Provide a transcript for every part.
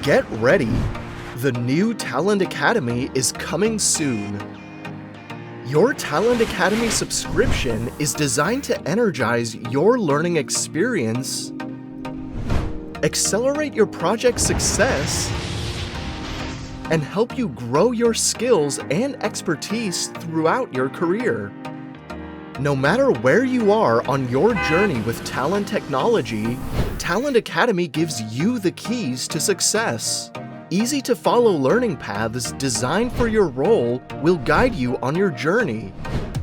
Get ready! The new Talend Academy is coming soon. Your Talend Academy subscription is designed to energize your learning experience, accelerate your project success, and help you grow your skills and expertise throughout your career. No matter where you are on your journey with talent technology, Talend Academy gives you the keys to success. Easy-to-follow learning paths designed for your role will guide you on your journey.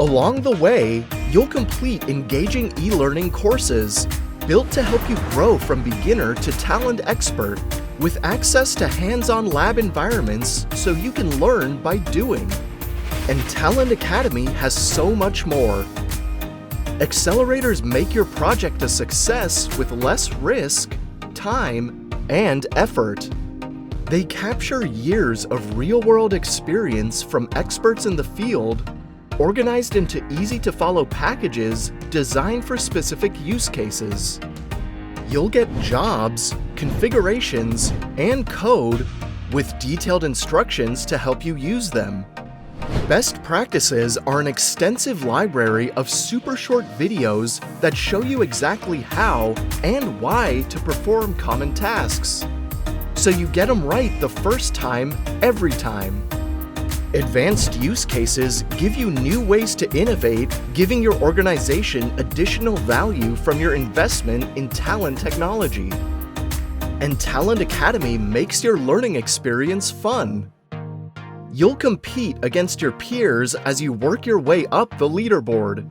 Along the way, you'll complete engaging e-learning courses built to help you grow from beginner to talent expert, with access to hands-on lab environments so you can learn by doing. And Talend Academy has so much more. Accelerators make your project a success with less risk, time, and effort. They capture years of real-world experience from experts in the field, organized into easy-to-follow packages designed for specific use cases. You'll get jobs, configurations, and code with detailed instructions to help you use them. Best practices are an extensive library of super short videos that show you exactly how and why to perform common tasks, so you get them right the first time, every time. Advanced use cases give you new ways to innovate, giving your organization additional value from your investment in talent technology. And Talend Academy makes your learning experience fun. You'll compete against your peers as you work your way up the leaderboard.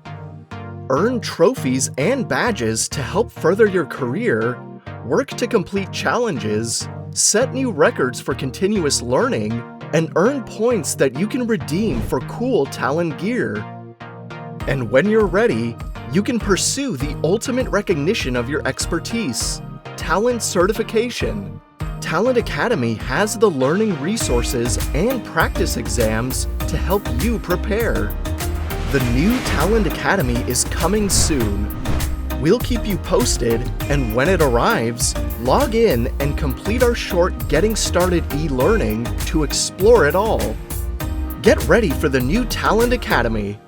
Earn trophies and badges to help further your career, work to complete challenges, set new records for continuous learning, and earn points that you can redeem for cool Talend gear. And when you're ready, you can pursue the ultimate recognition of your expertise, Talend certification. Talend Academy has the learning resources and practice exams to help you prepare. The new Talend Academy is coming soon. We'll keep you posted, and when it arrives, log in and complete our short Getting Started e-learning to explore it all. Get ready for the new Talend Academy.